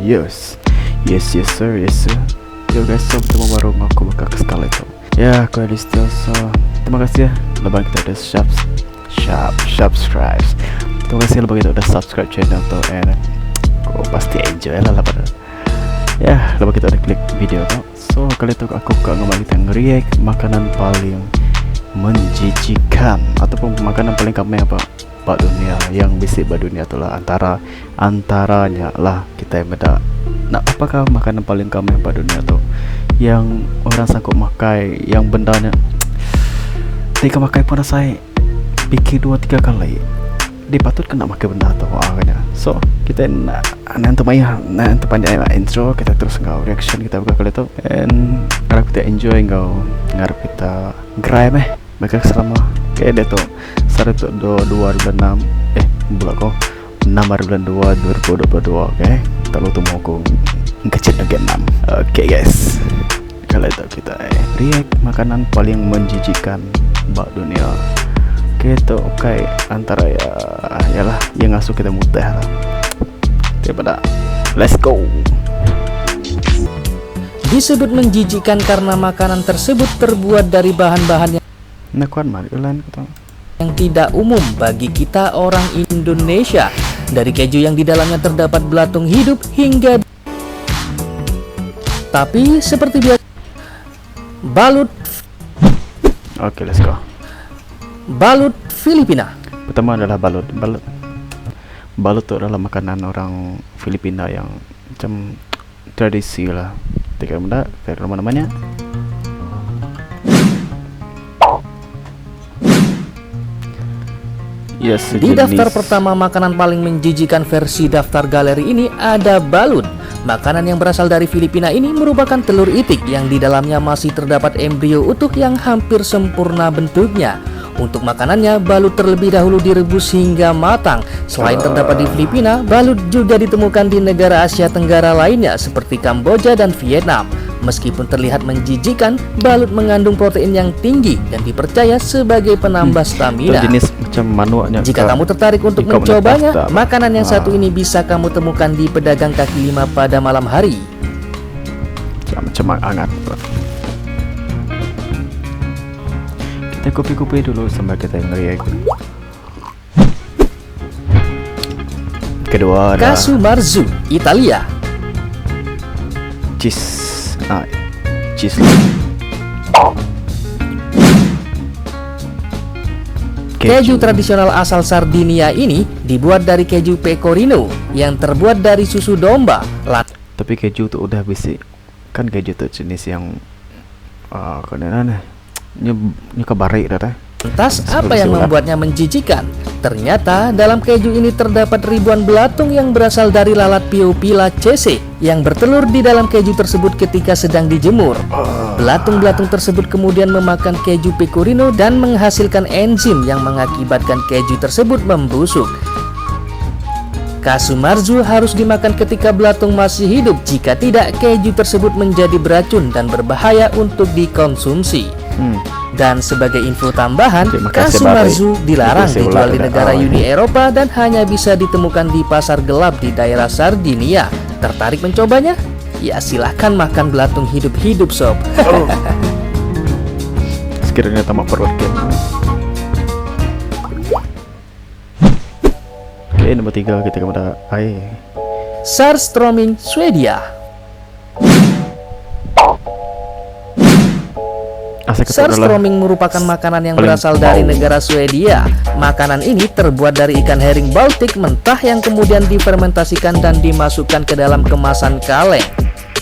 Yes, yes sir, Yo guys, so bertemu baru aku bakal ke skala itu. Ya, aku ada still, so terima kasih ya lebar kita udah subscribe. Terima kasih lebar kita udah subscribe channel tuh, and aku pasti enjoy lah lebar. Ya, lebar kita udah klik video tuh. So kali itu aku ngomong kita nge-react makanan paling menjijikan ataupun makanan paling kami apa Pak dunia yang bisik Pak dunia itulah antaranya lah kita yang beda. Nah, apakah makanan paling kami Pak dunia tuh yang orang sanggup makai, yang bendanya tiga makai pun saya pikir 2-3 kali dipatut kena makai benda atau akhirnya. So kita nanti panjang intro, kita terus ngau reaction kita buka kali itu, and harap kita enjoy ngau, harap kita grime mereka selama kayak dia tuh saat itu 2006 bulan kok 6 bulan 2 2022. oke, terlalu tuh mau aku ngecek lagi 6. oke guys, kali itu kita react makanan paling menjijikan Mbak dunia. Oke, itu oke antara yalah yang ngasuh kita mudah lah daripada let's go. Disebut menjijikan karena makanan tersebut terbuat dari bahan-bahan yang tidak umum bagi kita orang Indonesia, dari keju yang di dalamnya terdapat belatung hidup hingga tapi seperti biasa balut. Oke, let's go. Balut Filipina. Pertama adalah balut itu adalah makanan orang Filipina yang macam tradisi lah. Tiga benda kayak namanya yes, di daftar pertama makanan paling menjijikan versi daftar galeri ini ada balut. Makanan yang berasal dari Filipina ini merupakan telur itik yang di dalamnya masih terdapat embrio utuh yang hampir sempurna bentuknya. Untuk makanannya, balut terlebih dahulu direbus hingga matang. Selain terdapat di Filipina, balut juga ditemukan di negara Asia Tenggara lainnya seperti Kamboja dan Vietnam. Meskipun terlihat menjijikan, balut mengandung protein yang tinggi dan dipercaya sebagai penambah stamina. Jenis macam manuaknya. Jika kamu tertarik untuk mencobanya, makanan yang satu ini bisa kamu temukan di pedagang kaki lima pada malam hari. Macam hangat. Kita kopi-kopi dulu sambil kita ngeriak. Kedua ada Casu Marzu, Italia. Cheese. Keju tradisional asal Sardinia ini dibuat dari keju pecorino yang terbuat dari susu domba. Tapi keju tuh udah bisi. Kan keju tuh jenis yang nyekebarik dah. Lantas apa yang membuatnya menjijikan? Ternyata dalam keju ini terdapat ribuan belatung yang berasal dari lalat Piophila cese yang bertelur di dalam keju tersebut ketika sedang dijemur. Belatung-belatung tersebut kemudian memakan keju pecorino dan menghasilkan enzim yang mengakibatkan keju tersebut membusuk. Casu Marzu harus dimakan ketika belatung masih hidup, jika tidak keju tersebut menjadi beracun dan berbahaya untuk dikonsumsi. Dan sebagai info tambahan, Casu Marzu dilarang dijual di negara Uni Eropa dan hanya bisa ditemukan di pasar gelap di daerah Sardinia. Tertarik mencobanya? Ya silahkan makan belatung hidup-hidup sob. Sekiranya tamak perut game. Oke, nomor 3 kita kepada Surströmming, Swedia. Surströmming merupakan makanan yang berasal dari negara Swedia. Makanan ini terbuat dari ikan herring Baltik mentah yang kemudian difermentasikan dan dimasukkan ke dalam kemasan kaleng.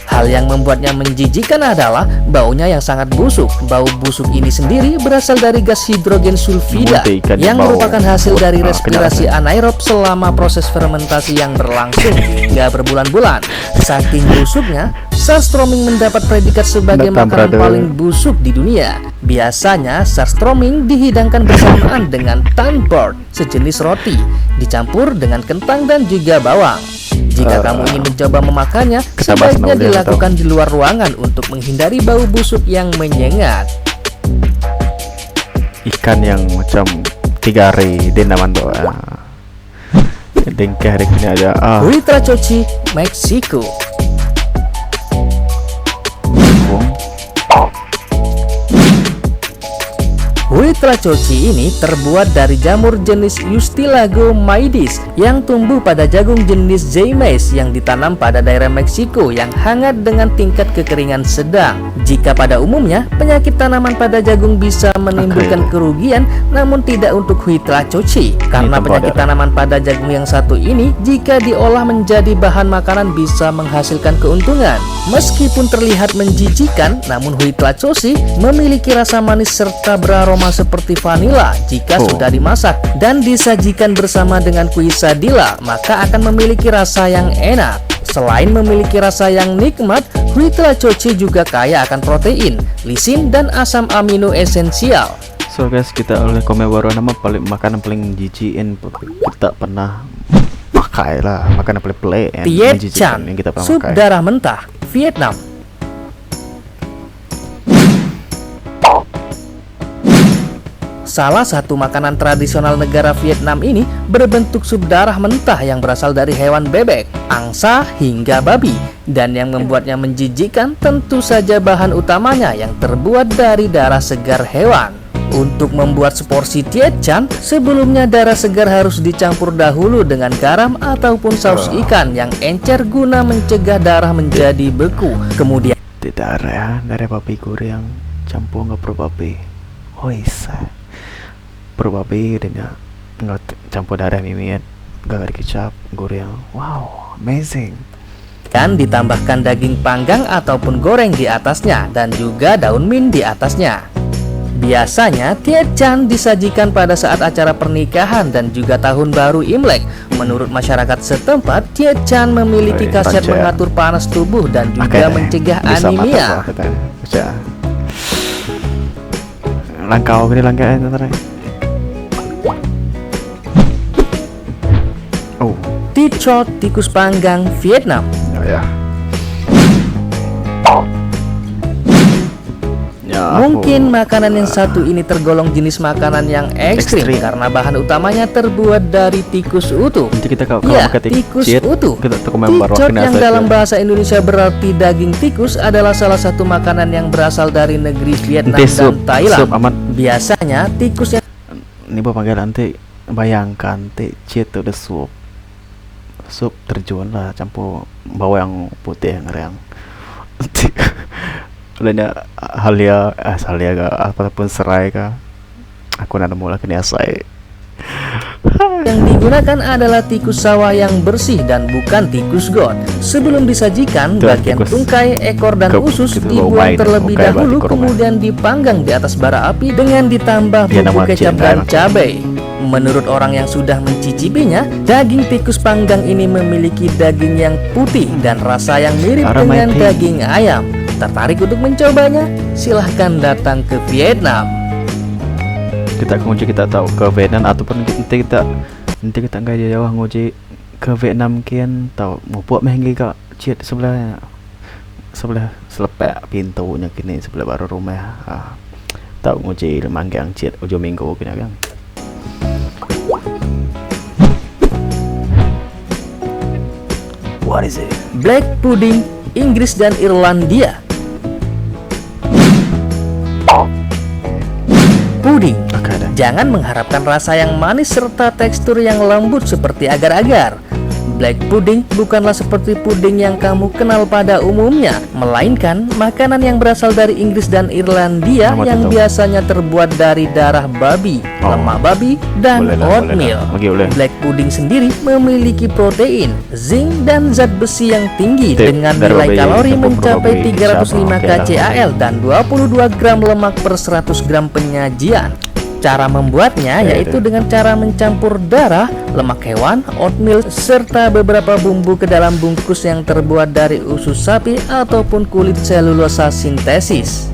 Hal yang membuatnya menjijikan adalah baunya yang sangat busuk. Bau busuk ini sendiri berasal dari gas hidrogen sulfida yang merupakan hasil dari respirasi anaerob selama proses fermentasi yang berlangsung hingga berbulan-bulan. Saking busuknya, surströmming mendapat predikat sebagai makanan paling busuk di dunia. Biasanya surströmming dihidangkan bersamaan dengan tandbord, sejenis roti, dicampur dengan kentang dan juga bawang. Jika kamu ingin mencoba memakannya, sebaiknya dilakukan di luar ruangan untuk menghindari bau busuk yang menyengat. Ikan yang macam 3 hari di naman doa. Tingkah hari ini ada Huitlacoche, Meksiko. Huitlacoche ini terbuat dari jamur jenis Yustilago maidis yang tumbuh pada jagung jenis Jaimes yang ditanam pada daerah Meksiko yang hangat dengan tingkat kekeringan sedang. Jika pada umumnya penyakit tanaman pada jagung bisa menimbulkan kerugian, namun tidak untuk Huitlacoche karena penyakit tanaman pada jagung yang satu ini jika diolah menjadi bahan makanan bisa menghasilkan keuntungan. Meskipun terlihat menjijikan, namun Huitlacoche memiliki rasa manis serta beraroma seperti vanila jika sudah dimasak dan disajikan bersama dengan quesadilla, maka akan memiliki rasa yang enak. Selain memiliki rasa yang nikmat, Huitlacoche juga kaya akan protein, lisin, dan asam amino esensial. So guys, kita oleh komen baru nama makanan paling jijiin kita pernah pakai lah, makanan paling play Tiet Chan, yang kita pernah sup pakai. darah mentah, Vietnam. Salah satu makanan tradisional negara Vietnam ini berbentuk sup darah mentah yang berasal dari hewan bebek, angsa, hingga babi. Dan yang membuatnya menjijikkan tentu saja bahan utamanya yang terbuat dari darah segar hewan. Untuk membuat seporsi Tiet Chan, sebelumnya darah segar harus dicampur dahulu dengan garam ataupun saus ikan yang encer guna mencegah darah menjadi beku. Kemudian darah babi goreng campur nggak perlu babi. Babi dengan nggak campur darah mimian, nggak ada kecap goreng. Wow, amazing. dan ditambahkan daging panggang ataupun goreng di atasnya dan juga daun mint di atasnya. Biasanya Tiet Chan disajikan pada saat acara pernikahan dan juga tahun baru Imlek. Menurut masyarakat setempat, Tiet Chan memiliki khasiat mengatur panas tubuh dan juga mencegah anemia. Langkau gini langkahnya ntar. Oh, Thịt chó tikus panggang Vietnam. oh ya. Mungkin makanan yang satu ini tergolong jenis makanan yang ekstrim karena bahan utamanya terbuat dari tikus utuh. Nanti kita Ya, tikus utuh. Ticot yang dalam bahasa Indonesia berarti daging tikus adalah salah satu makanan yang berasal dari negeri Vietnam dan Thailand. Biasanya tikus yang ini bawa panggil nanti bayangkan cit itu udah sup terjun lah campur bawang putih yang adanya halia apapun serai kah aku nada mula kena asai yang digunakan adalah tikus sawah yang bersih dan bukan tikus got. Sebelum disajikan, bagian tungkai, ekor, dan usus dibuang terlebih dahulu, kemudian dipanggang di atas bara api dengan ditambah bumbu kecap dan cabai. Menurut orang yang sudah mencicipinya, daging tikus panggang ini memiliki daging yang putih dan rasa yang mirip dengan daging ayam. Tertarik untuk mencobanya? Silahkan datang ke Vietnam. Kita kunci kita tahu ke Vietnam ataupun nanti kita nggak jauh nguji ke Vietnam kian tahu mau buat menggi kak cit sebelah selepek pintunya kini sebelah baru rumah tahu nguji manggang cit ujung minggu kini kan. What is it? Black pudding Inggris dan Irlandia. Puding. Jangan mengharapkan rasa yang manis serta tekstur yang lembut seperti agar-agar. Black pudding bukanlah seperti puding yang kamu kenal pada umumnya, melainkan makanan yang berasal dari Inggris dan Irlandia yang biasanya terbuat dari darah babi, lemak babi, dan oatmeal. Black pudding sendiri memiliki protein, zinc, dan zat besi yang tinggi dengan nilai kalori mencapai 305 kcal dan 22 gram lemak per 100 gram penyajian. Cara membuatnya yaitu dengan cara mencampur darah, lemak hewan, oatmeal, serta beberapa bumbu ke dalam bungkus yang terbuat dari usus sapi ataupun kulit selulosa sintesis.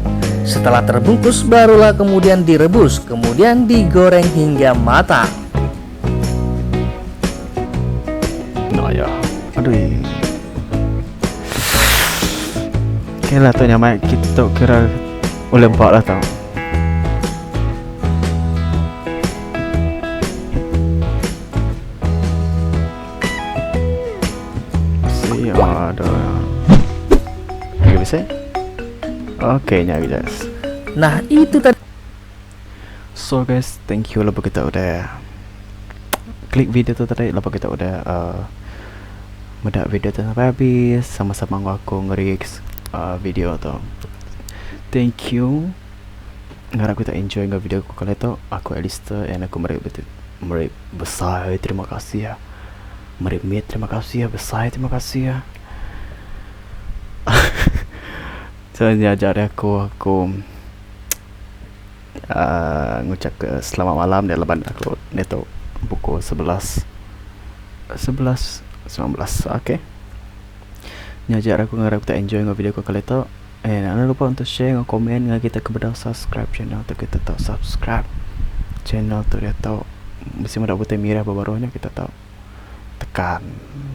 Setelah terbungkus, barulah kemudian direbus, kemudian digoreng hingga matang. Nah ya, aduh. Kira tuh nyamai kita kira boleh empat lah tau. sih ada nggak bisa. Oke nya guys. Nah itu tadi. So guys, thank you lah kita udah klik video tuh tadi, lah kita udah medak video tuh sampai habis sama-sama aku nge-react video tuh. Thank you. Ngarap kita enjoy nggak video aku kali itu. Aku Alistair and aku merip besar. Terima kasih ya. Merip terima kasih ya, besar terima kasih ya. Soalnya ajar aku ngucap ke selamat malam dan leban aku neto pukul 11 19. Oke. Ngajar aku ngarap kita enjoy nggak video aku kali itu. Jangan lupa untuk share, komen, nggak kita kepada subscribe channel tu kita tahu subscribe channel tu dia tahu mesti ada button merah barunya kita tahu tekan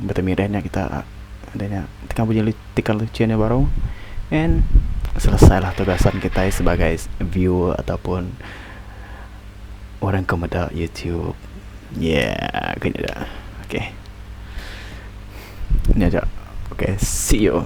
button merahnya kita adanya tekan bunyi tekan loncengnya baru and selesailah tugasan kita sebagai viewer ataupun orang kemuda YouTube. Gini dah. Oke. Ini aja. Oke, see you.